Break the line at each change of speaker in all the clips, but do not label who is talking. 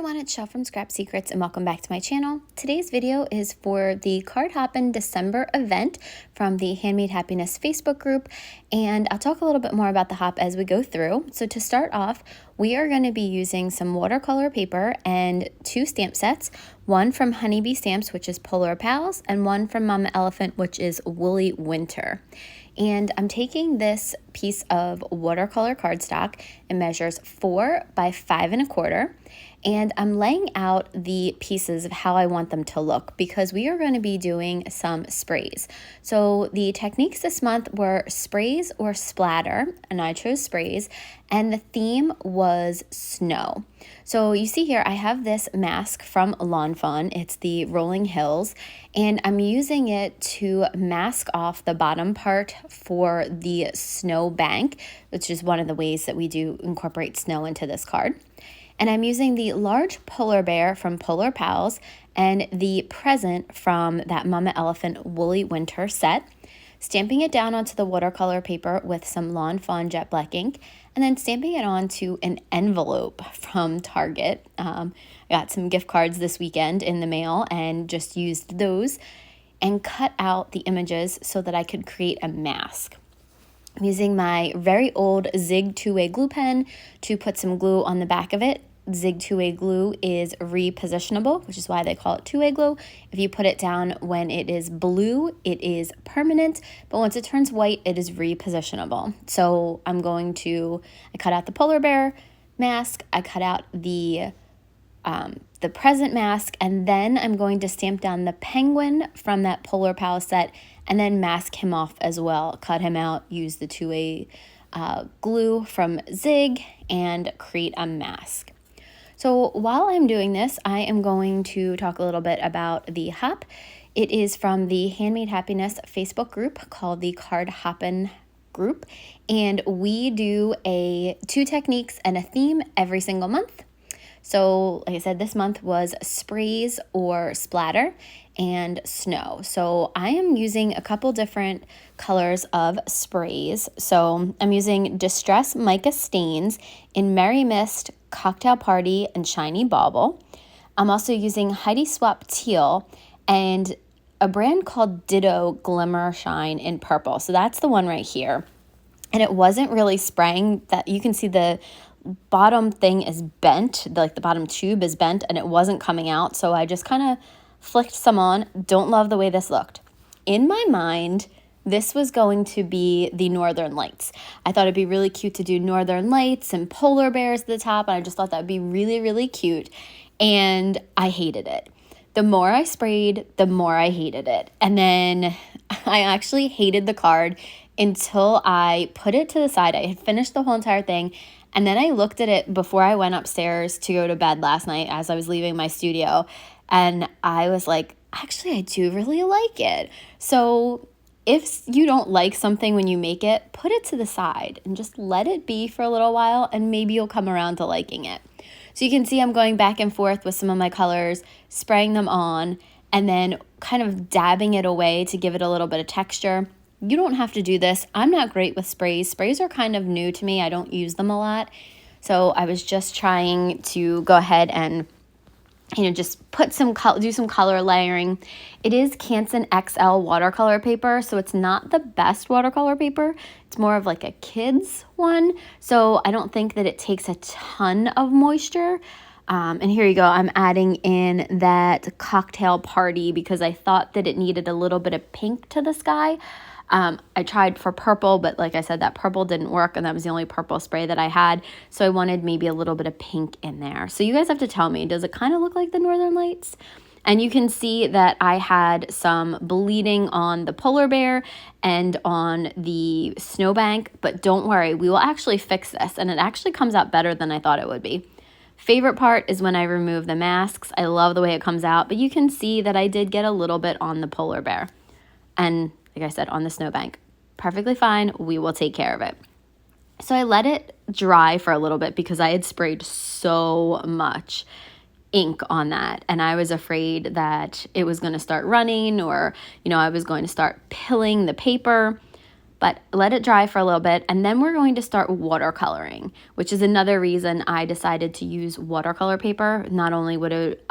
everyone, it's Chele from Scrap Secrets and welcome back to my channel. Today's video is for the Card Hoppin December event from the Handmade Happiness Facebook group, and I'll talk a little bit more about the hop as we go through. So to start off, we are going to be using some watercolor paper and two stamp sets, one from Honeybee Stamps, which is Polar Pals, and one from Mama Elephant, which is Woolly Winter. And I'm taking this piece of watercolor cardstock. It measures 4 by 5 1/4, and I'm laying out the pieces of how I want them to look because we are going to be doing some sprays. So the techniques this month were sprays or splatter, and I chose sprays, and the theme was snow. So you see here I have this mask from Lawn Fun. It's the Rolling Hills, and I'm using it to mask off the bottom part for the snow bank, which is one of the ways that we do incorporate snow into this card. And I'm using the large polar bear from Polar Pals and the present from that Mama Elephant Woolly Winter set, stamping it down onto the watercolor paper with some Lawn Fawn jet black ink, and then stamping it onto an envelope from Target. I got some gift cards this weekend in the mail and just used those and cut out the images so that I could create a mask. I'm using my very old Zig two-way glue pen to put some glue on the back of it. Zig two-way glue is repositionable, which is why they call it two-way glue. If you put it down when it is blue, it is permanent, but once it turns white, it is repositionable. So I cut out the polar bear mask, I cut out the present mask, and then I'm going to stamp down the penguin from that Polar Pal set and then mask him off as well. Cut him out, use the two-way glue from Zig, and create a mask. So while I'm doing this, I am going to talk a little bit about the hop. It is from the Handmade Happiness Facebook group called the Card Hoppin group, and we do two techniques and a theme every single month. So like I said, this month was sprays or splatter and snow. So I am using a couple different colors of sprays. So I'm using Distress Mica Stains in Merry Mist, Cocktail Party, and Shiny Bauble. I'm also using Heidi Swap Teal and a brand called Ditto Glimmer Shine in Purple. So that's the one right here. And it wasn't really spraying. That you can see the bottom thing is bent, like the bottom tube is bent, and it wasn't coming out. So I just kind of flicked some on. Don't love the way this looked. In my mind, this was going to be the Northern Lights. I thought it'd be really cute to do Northern Lights and polar bears at the top, and I just thought that would be really, really cute, and I hated it. The more I sprayed, the more I hated it. And then I actually hated the card until I put it to the side. I had finished the whole entire thing, and then I looked at it before I went upstairs to go to bed last night as I was leaving my studio, and I was like, actually, I do really like it. So if you don't like something when you make it, put it to the side and just let it be for a little while, and maybe you'll come around to liking it. So you can see I'm going back and forth with some of my colors, spraying them on, and then kind of dabbing it away to give it a little bit of texture. You don't have to do this. I'm not great with sprays. Sprays are kind of new to me. I don't use them a lot. So I was just trying to go ahead and just put do some color layering. It is Canson XL watercolor paper, so it's not the best watercolor paper. It's more of like a kid's one, so I don't think that it takes a ton of moisture. And here you go. I'm adding in that Cocktail Party because I thought that it needed a little bit of pink to the sky. I tried for purple, but like I said, that purple didn't work, and that was the only purple spray that I had. So I wanted maybe a little bit of pink in there. So you guys have to tell me, does it kind of look like the Northern Lights? And you can see that I had some bleeding on the polar bear and on the snowbank, but don't worry, we will actually fix this, and it actually comes out better than I thought it would be. Favorite part is when I remove the masks. I love the way it comes out, but you can see that I did get a little bit on the polar bear. And like I said, on the snowbank. Perfectly fine. We will take care of it. So I let it dry for a little bit because I had sprayed so much ink on that, and I was afraid that it was going to start running or, I was going to start pilling the paper. but let it dry for a little bit, and then we're going to start watercoloring, which is another reason I decided to use watercolor paper. Not only would it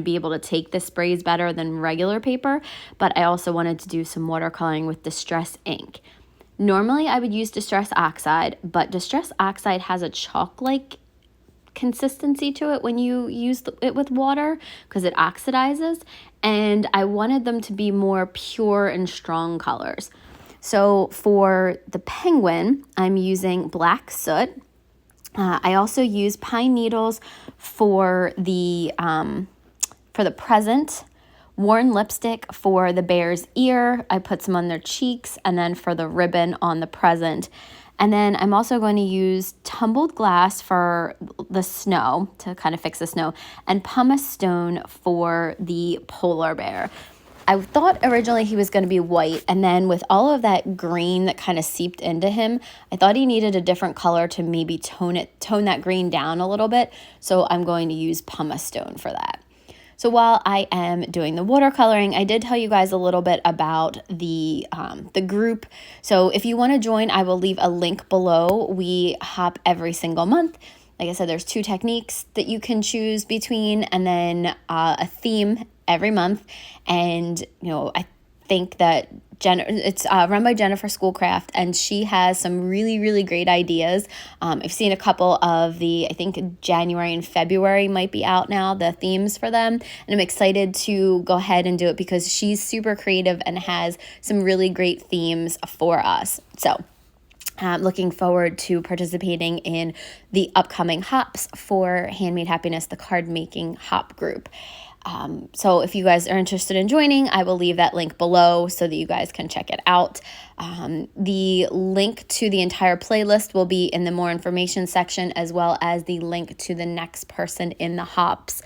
be able to take the sprays better than regular paper, but I also wanted to do some watercoloring with Distress ink. Normally I would use Distress Oxide, but Distress Oxide has a chalk-like consistency to it when you use it with water because it oxidizes, and I wanted them to be more pure and strong colors. So for the penguin, I'm using black soot. I also use pine needles for the present, worn lipstick for the bear's ear. I put some on their cheeks, and then for the ribbon on the present. And then I'm also going to use tumbled glass for the snow to kind of fix the snow, and pumice stone for the polar bear. I thought originally he was going to be white, and then with all of that green that kind of seeped into him, I thought he needed a different color to maybe tone that green down a little bit. So I'm going to use pumice stone for that. So while I am doing the watercoloring, I did tell you guys a little bit about the group. So if you want to join, I will leave a link below. We hop every single month. Like I said, there's 2 techniques that you can choose between, and then a theme every month. And I think that it's run by Jennifer Schoolcraft, and she has some really, really great ideas. I've seen a couple of I think January and February might be out now, the themes for them, and I'm excited to go ahead and do it because she's super creative and has some really great themes for us. So I'm looking forward to participating in the upcoming hops for Handmade Happiness, the card making hop group. So if you guys are interested in joining, I will leave that link below so that you guys can check it out. The link to the entire playlist will be in the more information section, as well as the link to the next person in the hops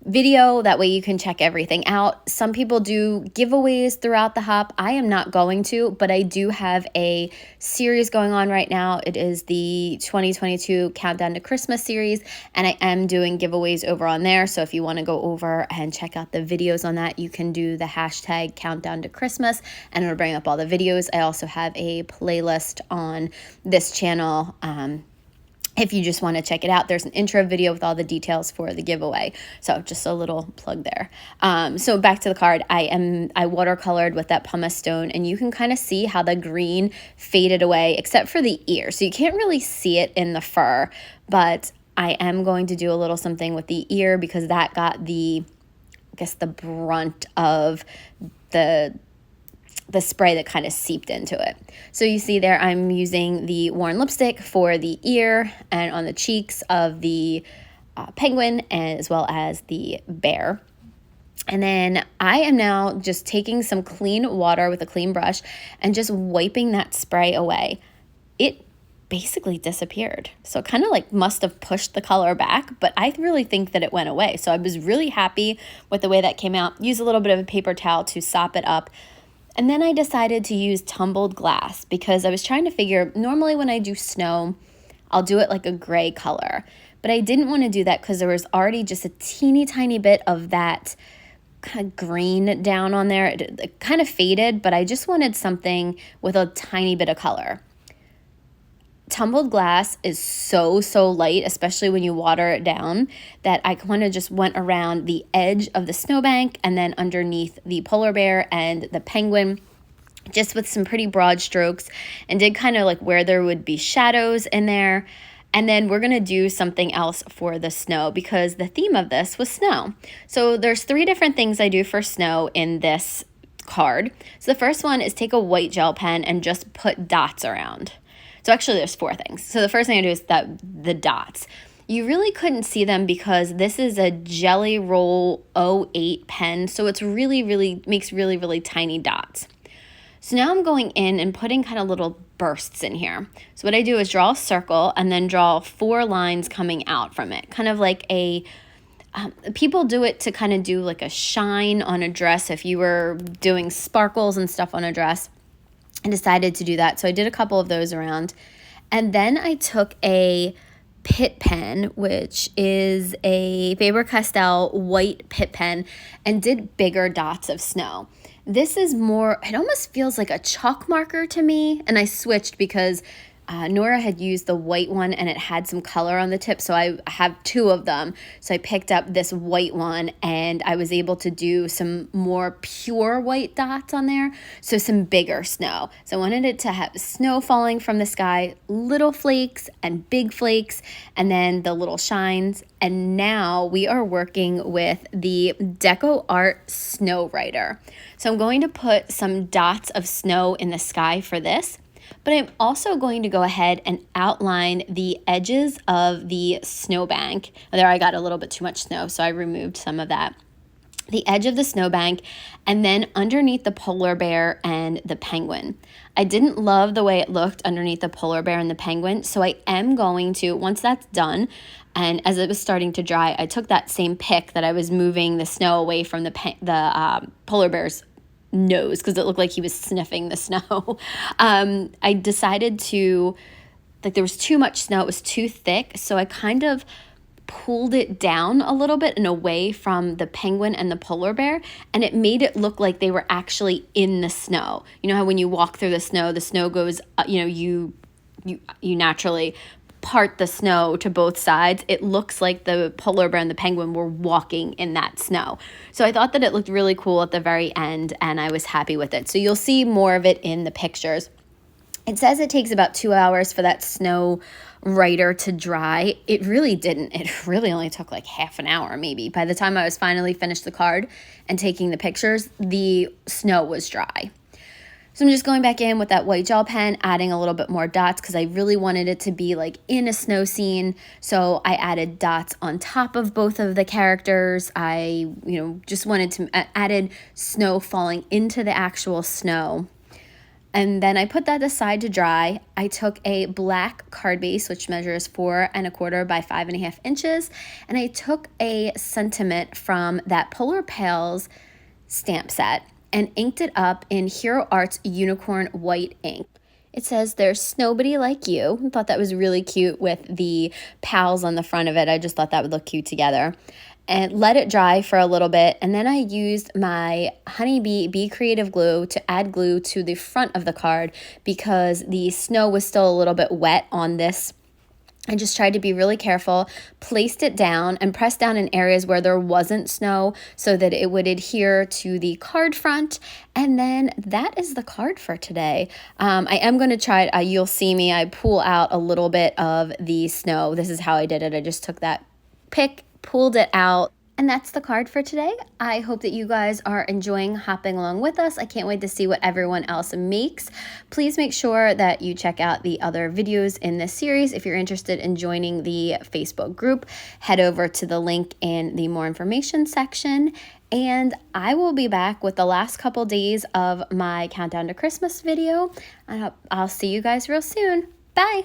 video. That way you can check everything out. Some people do giveaways throughout the hop. I am not going to, but I do have a series going on right now. It is the 2022 Countdown to Christmas series, and I am doing giveaways over on there. So if you want to go over and check out the videos on that, you can do the hashtag Countdown to Christmas, and it'll bring up all the videos. I also have a playlist on this channel. If you just want to check it out, there's an intro video with all the details for the giveaway. So just a little plug there. So back to the card, I watercolored with that pumice stone, and you can kind of see how the green faded away, except for the ear. So you can't really see it in the fur, but I am going to do a little something with the ear because that got the brunt of the spray that kind of seeped into it. So you see there, I'm using the worn lipstick for the ear and on the cheeks of the penguin, as well as the bear. And then I am now just taking some clean water with a clean brush and just wiping that spray away. It basically disappeared. So it kind of like must have pushed the color back, but I really think that it went away. So I was really happy with the way that came out. Use a little bit of a paper towel to sop it up. And then I decided to use tumbled glass because I was trying to figure, normally when I do snow, I'll do it like a gray color. But I didn't want to do that because there was already just a teeny tiny bit of that kind of green down on there. It kind of faded, but I just wanted something with a tiny bit of color. Tumbled glass is so light, especially when you water it down, that I kind of just went around the edge of the snowbank and then underneath the polar bear and the penguin, just with some pretty broad strokes, and did kind of like where there would be shadows in there. And then we're going to do something else for the snow because the theme of this was snow. So there's 3 different things I do for snow in this card. So the first one is take a white gel pen and just put dots around. So actually there's 4 things. So the first thing I do is the dots. You really couldn't see them because this is a Jelly Roll 08 pen. So it's makes really tiny dots. So now I'm going in and putting kind of little bursts in here. So what I do is draw a circle and then draw 4 lines coming out from it. Kind of like people do it to kind of do like a shine on a dress if you were doing sparkles and stuff on a dress. I decided to do that. So I did a couple of those around. And then I took a Pitt pen, which is a Faber-Castell white Pitt pen, and did bigger dots of snow. This is more, it almost feels like a chalk marker to me, and I switched because Nora had used the white one and it had some color on the tip, so I have two of them. So I picked up this white one and I was able to do some more pure white dots on there, so some bigger snow. So I wanted it to have snow falling from the sky, little flakes and big flakes, and then the little shines. And now we are working with the Deco Art Snow Writer. So I'm going to put some dots of snow in the sky for this. But I'm also going to go ahead and outline the edges of the snowbank. There, I got a little bit too much snow, so I removed some of that. The edge of the snowbank, and then underneath the polar bear and the penguin. I didn't love the way it looked underneath the polar bear and the penguin, so I am going to, once that's done, and as it was starting to dry, I took that same pick that I was moving the snow away from the polar bear's nose because it looked like he was sniffing the snow. I decided to, like, there was too much snow, it was too thick, so I kind of pulled it down a little bit and away from the penguin and the polar bear, and it made it look like they were actually in the snow. You know how when you walk through the snow goes, you naturally part the snow to both sides. It looks like the polar bear and the penguin were walking in that snow. So I thought that it looked really cool at the very end, and I was happy with it. So you'll see more of it in the pictures. It says it takes about 2 hours for that snow writer to dry. It really didn't. It really only took like half an hour maybe. By the time I was finally finished the card and taking the pictures, the snow was dry. So I'm just going back in with that white gel pen, adding a little bit more dots because I really wanted it to be like in a snow scene. So I added dots on top of both of the characters. I, just wanted to added snow falling into the actual snow. And then I put that aside to dry. I took a black card base, which measures 4 1/4 by 5.5 inches. And I took a sentiment from that Polar Pals stamp set and inked it up in Hero Art's Unicorn White ink. It says, "There's nobody like you." I thought that was really cute with the pals on the front of it. I just thought that would look cute together. And let it dry for a little bit. And then I used my Honeybee Be Creative glue to add glue to the front of the card because the snow was still a little bit wet on this. I just tried to be really careful, placed it down and pressed down in areas where there wasn't snow so that it would adhere to the card front. And then that is the card for today. I am going to try it. You'll see me. I pull out a little bit of the snow. This is how I did it. I just took that pick, pulled it out. And that's the card for today. I hope that you guys are enjoying hopping along with us. I can't wait to see what everyone else makes. Please make sure that you check out the other videos in this series. If you're interested in joining the Facebook group, head over to the link in the more information section. And I will be back with the last couple days of my Countdown to Christmas video. I'll see you guys real soon. Bye.